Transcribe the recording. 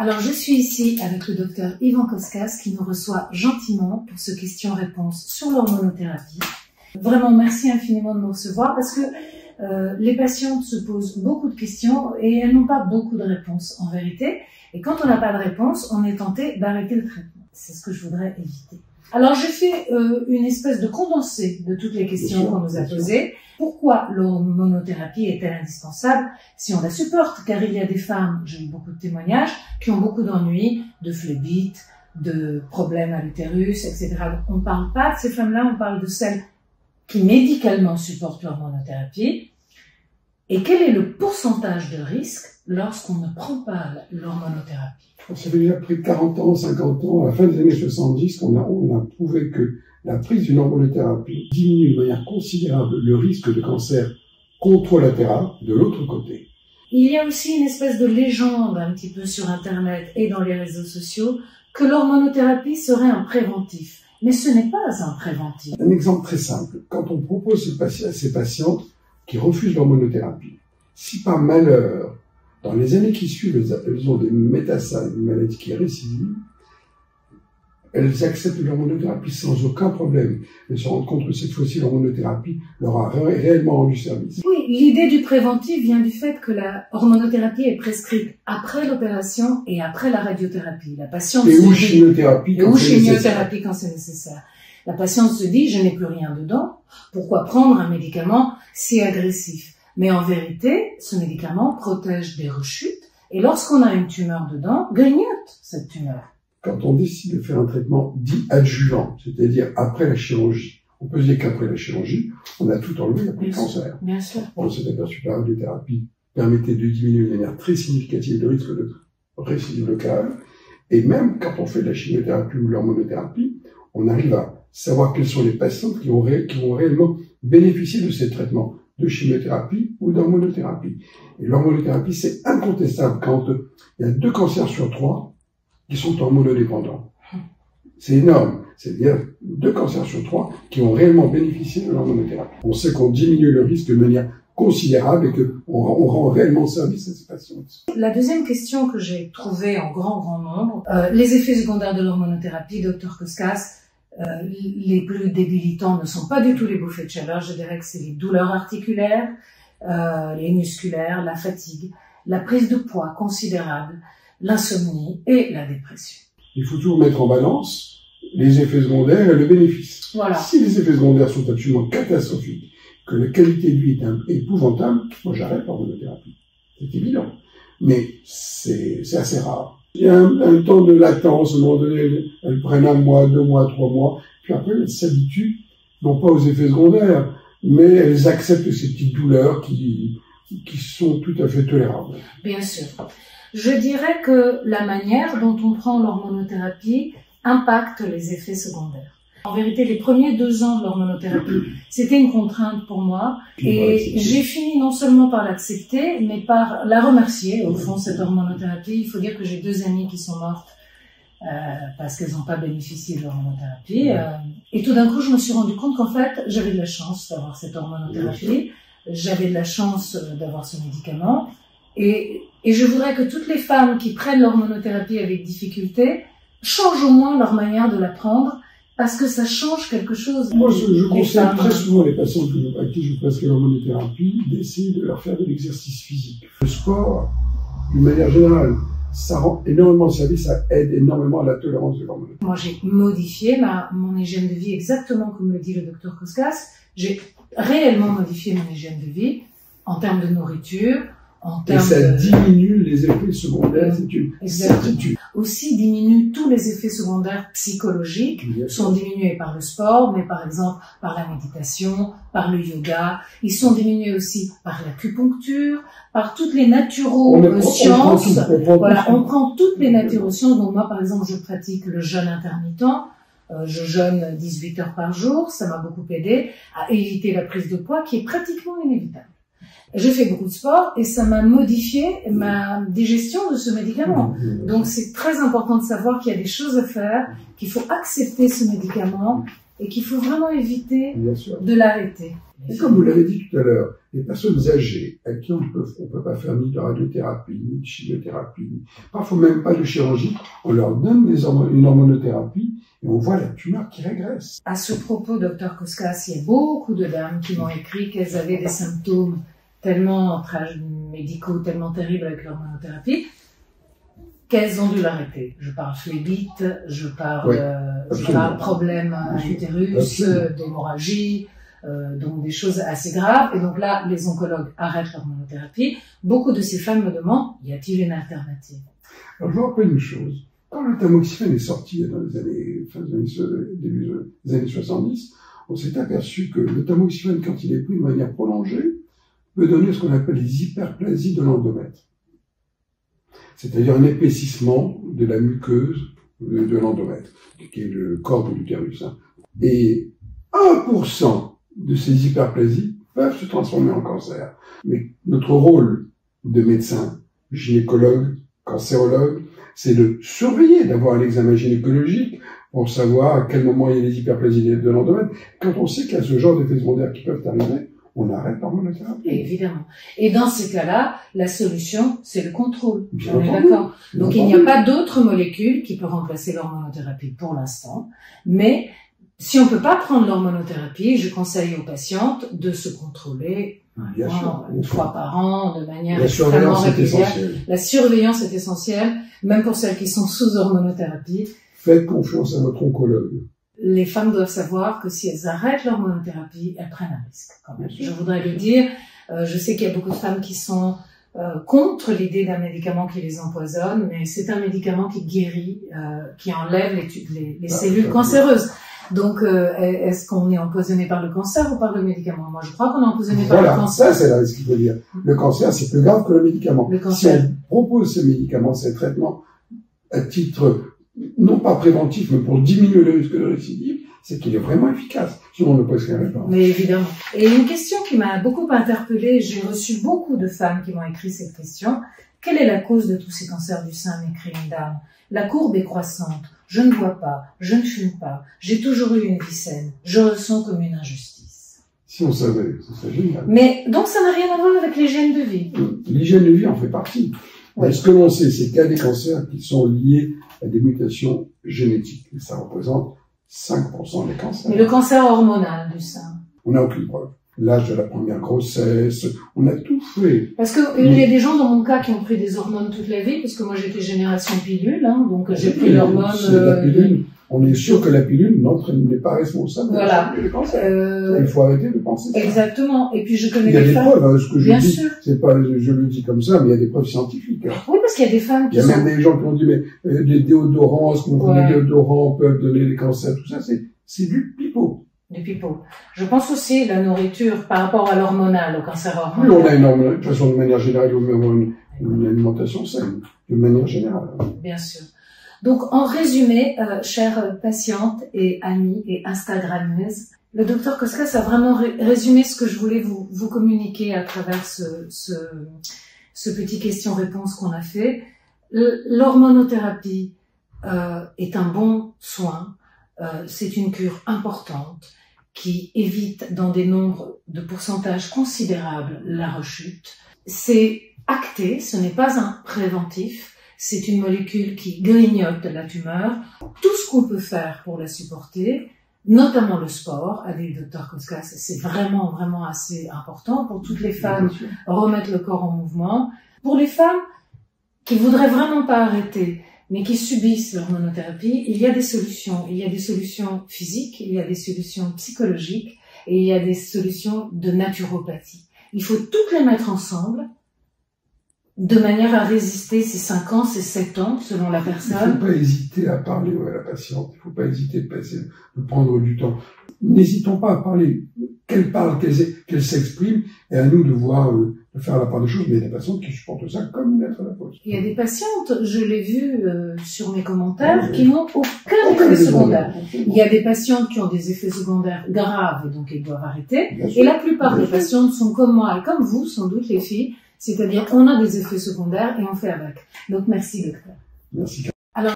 Alors, je suis ici avec le docteur Ivan Koskas qui nous reçoit gentiment pour ce question-réponse sur l'hormonothérapie. Vraiment, merci infiniment de nous recevoir parce que les patientes se posent beaucoup de questions et elles n'ont pas beaucoup de réponses en vérité. Et quand on n'a pas de réponse, on est tenté d'arrêter le traitement. C'est ce que je voudrais éviter. Alors, j'ai fait une espèce de condensé de toutes les questions qu'on nous a posées. Pourquoi l'hormonothérapie est-elle indispensable si on la supporte? Car il y a des femmes, j'ai eu beaucoup de témoignages, qui ont beaucoup d'ennuis, de phlébite, de problèmes à l'utérus, etc. Donc, on ne parle pas de ces femmes-là, on parle de celles qui médicalement supportent l'hormonothérapie. Et quel est le pourcentage de risque lorsqu'on ne prend pas l'hormonothérapie? Ça fait déjà près de 40 ans, 50 ans, à la fin des années 70, qu'on a prouvé que la prise d'une hormonothérapie diminue de manière considérable le risque de cancer contralatéral de l'autre côté. Il y a aussi une espèce de légende un petit peu sur Internet et dans les réseaux sociaux que l'hormonothérapie serait un préventif. Mais ce n'est pas un préventif. Un exemple très simple. Quand on propose à ces patientes qui refusent l'hormonothérapie, si par malheur, dans les années qui suivent, elles ont des métastases, une maladie qui est récidive, elles acceptent l'hormonothérapie sans aucun problème. Elles se rendent compte que cette fois-ci, l'hormonothérapie leur a réellement rendu service. Oui, l'idée du préventif vient du fait que la hormonothérapie est prescrite après l'opération et après la radiothérapie. La patiente ou chimiothérapie quand c'est nécessaire. La patiente se dit, je n'ai plus rien dedans, pourquoi prendre un médicament si agressif? Mais en vérité, ce médicament protège des rechutes et lorsqu'on a une tumeur dedans, grignote cette tumeur. Quand on décide de faire un traitement dit adjuvant, c'est-à-dire après la chirurgie, on peut se dire qu'après la chirurgie, on a tout enlevé, il n'y a plus de cancer. Bien sûr. On s'est aperçu que la radiothérapie permettait de diminuer de manière très significative le risque de récidive locale. Et même quand on fait de la chimiothérapie ou de l'hormonothérapie, on arrive à savoir quelles sont les patientes qui vont réellement bénéficier de ces traitements de chimiothérapie ou d'hormonothérapie. Et l'hormonothérapie, c'est incontestable quand il y a 2 cancers sur 3 qui sont hormonodépendants. C'est énorme. C'est-à-dire 2 cancers sur 3 qui ont réellement bénéficié de l'hormonothérapie. On sait qu'on diminue le risque de manière considérable et qu'on rend réellement service à ces patients. La deuxième question que j'ai trouvée en grand nombre, les effets secondaires de l'hormonothérapie, Dr Koskas, les plus débilitants ne sont pas du tout les bouffées de chaleur, je dirais que c'est les douleurs articulaires, les musculaires, la fatigue, la prise de poids considérable, l'insomnie et la dépression. Il faut toujours mettre en balance les effets secondaires et le bénéfice. Voilà. Si les effets secondaires sont absolument catastrophiques, que la qualité de vie est épouvantable, moi j'arrête l'hormonothérapie. C'est évident. Mais c'est assez rare. Il y a un temps de latence, à un moment donné, elles prennent 1 mois, 2 mois, 3 mois, puis après elles s'habituent, non pas aux effets secondaires, mais elles acceptent ces petites douleurs qui sont tout à fait tolérables. Bien sûr. Je dirais que la manière dont on prend l'hormonothérapie impacte les effets secondaires. En vérité, les premiers 2 ans de l'hormonothérapie, c'était une contrainte pour moi. Et j'ai fini non seulement par l'accepter, mais par la remercier, au fond, cette hormonothérapie. Il faut dire que j'ai 2 amies qui sont mortes parce qu'elles n'ont pas bénéficié de l'hormonothérapie. Et tout d'un coup, je me suis rendu compte qu'en fait, j'avais de la chance d'avoir cette hormonothérapie. J'avais de la chance d'avoir ce médicament. Et je voudrais que toutes les femmes qui prennent l'hormonothérapie avec difficulté changent au moins leur manière de la prendre, parce que ça change quelque chose. Moi, je conseille très souvent les patients à qui je prescris l'hormonothérapie d'essayer de leur faire de l'exercice physique. Le sport, d'une manière générale, ça rend énormément service, ça aide énormément à la tolérance de l'hormonothérapie. Moi, j'ai modifié mon hygiène de vie exactement comme le dit le docteur Koskas. J'ai réellement modifié mon hygiène de vie en termes de nourriture, et ça diminue les effets secondaires, c'est une certitude. Aussi diminue tous les effets secondaires psychologiques, sont diminués par le sport, mais par exemple par la méditation, par le yoga. Ils sont diminués aussi par l'acupuncture, par toutes les naturosciences. On prend toutes les naturosciences. Donc moi, par exemple, je pratique le jeûne intermittent. Je jeûne 18 heures par jour. Ça m'a beaucoup aidé à éviter la prise de poids qui est pratiquement inévitable. Je fais beaucoup de sport et ça m'a modifié ma digestion de ce médicament. Donc c'est très important de savoir qu'il y a des choses à faire, qu'il faut accepter ce médicament et qu'il faut vraiment éviter Bien sûr. de l'arrêter. Et comme vous l'avez dit tout à l'heure, les personnes âgées à qui on peut pas faire ni de radiothérapie, ni de chimiothérapie, parfois même pas de chirurgie, on leur donne une hormonothérapie et on voit la tumeur qui régresse. À ce propos, Dr Koskas, il y a beaucoup de dames qui m'ont écrit qu'elles avaient des symptômes tellement médicaux, tellement terribles avec l'hormonothérapie, qu'elles ont dû l'arrêter. Je parle phlébite, je parle problème à l'utérus, d'hémorragie, donc des choses assez graves. Et donc là, les oncologues arrêtent l'hormonothérapie. Beaucoup de ces femmes me demandent, y a-t-il une alternative? Alors, je vous rappelle une chose. Quand le tamoxifène est sorti dans les années, début des années 70, on s'est aperçu que le tamoxifène, quand il est pris de manière prolongée, peut donner ce qu'on appelle les hyperplasies de l'endomètre. C'est-à-dire un épaississement de la muqueuse de l'endomètre, qui est le corps de l'utérus. Et 1% de ces hyperplasies peuvent se transformer en cancer. Mais notre rôle de médecin, gynécologue, cancérologue, c'est de surveiller, d'avoir un examen gynécologique pour savoir à quel moment il y a les hyperplasies de l'endomètre. Quand on sait qu'il y a ce genre d'effets secondaires qui peuvent arriver, on arrête l'hormonothérapie. Évidemment. Et dans ces cas-là, la solution, c'est le contrôle. On est d'accord. Donc il n'y a pas d'autre molécule qui peut remplacer l'hormonothérapie pour l'instant. Mais si on ne peut pas prendre l'hormonothérapie, je conseille aux patientes de se contrôler une fois par an, de manière extrêmement régulière. La surveillance est essentielle, même pour celles qui sont sous hormonothérapie. Faites confiance à votre oncologue. Les femmes doivent savoir que si elles arrêtent l'hormonothérapie, elles prennent un risque quand même. Je voudrais le dire. Je sais qu'il y a beaucoup de femmes qui sont contre l'idée d'un médicament qui les empoisonne, mais c'est un médicament qui guérit, qui enlève les cellules cancéreuses. Donc, est-ce qu'on est empoisonné par le cancer ou par le médicament? Moi, je crois qu'on est empoisonné par le cancer. Ça, c'est là ce qu'il faut dire. Le cancer, c'est plus grave que le médicament. Si on propose ces médicaments, ces traitements, à titre non pas préventif, mais pour diminuer le risque de récidive, c'est qu'il est vraiment efficace. Sinon, on ne peut se répondre. Mais évidemment. Et une question qui m'a beaucoup interpellée, j'ai reçu beaucoup de femmes qui m'ont écrit cette question. Quelle est la cause de tous ces cancers du sein, m'écrit une dame? La courbe est croissante. Je ne bois pas, je ne fume pas, j'ai toujours eu une vie saine. Je ressens comme une injustice. Si on savait, ce serait génial. Mais donc ça n'a rien à voir avec l'hygiène de vie. L'hygiène de vie en fait partie. Oui. Ce que l'on sait, c'est qu'il y a des cancers qui sont liés à des mutations génétiques. Et ça représente 5% des cancers. Mais le cancer hormonal du sein? On n'a aucune preuve. L'âge de la première grossesse, on a tout fait. Parce que il y a des gens dans mon cas qui ont pris des hormones toute la vie, parce que moi j'étais génération pilule, donc j'ai pris l'hormone. La pilule, on est sûr que la pilule n'est pas responsable de le cancer. Il faut arrêter de penser ça. Exactement. Et puis je connais des femmes. Il y a des preuves, ce que je Bien dis, sûr. c'est pas, je le dis comme ça, mais il y a des preuves scientifiques. Oui, parce qu'il y a des femmes qui Il y a même des gens qui ont dit, mais les déodorants, ce qu'on dit, les déodorants peuvent donner des cancers, tout ça, c'est du pipeau. Du pipeau. Je pense aussi la nourriture par rapport à l'hormonal, au cancer hormonal. Oui, on a de toute façon, de manière générale, on a une alimentation saine, de manière générale. Bien sûr. Donc, en résumé, chères patientes et amies et Instagrammeuses, le docteur Koskas a vraiment résumé ce que je voulais vous communiquer à travers ce petit question-réponse qu'on a fait. L'hormonothérapie est un bon soin. C'est une cure importante qui évite dans des nombres de pourcentages considérables la rechute. C'est acté, ce n'est pas un préventif, c'est une molécule qui grignote la tumeur. Tout ce qu'on peut faire pour la supporter, notamment le sport, a dit le Dr Koskas, c'est vraiment, vraiment assez important pour toutes les femmes, remettre le corps en mouvement. Pour les femmes qui voudraient vraiment pas arrêter, mais qui subissent l'hormonothérapie, il y a des solutions. Il y a des solutions physiques, il y a des solutions psychologiques, et il y a des solutions de naturopathie. Il faut toutes les mettre ensemble, de manière à résister ces 5 ans, ces 7 ans, selon la personne. Il ne faut pas hésiter à parler à la patiente, il ne faut pas hésiter de prendre du temps. N'hésitons pas à parler, qu'elle parle, qu'elle s'exprime, et à nous de voir, de faire la part des choses, mais il y a des patientes qui supportent ça comme une lettre à la poste. Il y a des patientes, je l'ai vu sur mes commentaires, qui n'ont aucun effet secondaire. Il y a des patientes qui ont des effets secondaires graves, et donc elles doivent arrêter. Et la plupart des patientes sont comme moi et comme vous, sans doute les filles, c'est-à-dire on a des effets secondaires et on fait avec. Donc merci docteur. Merci.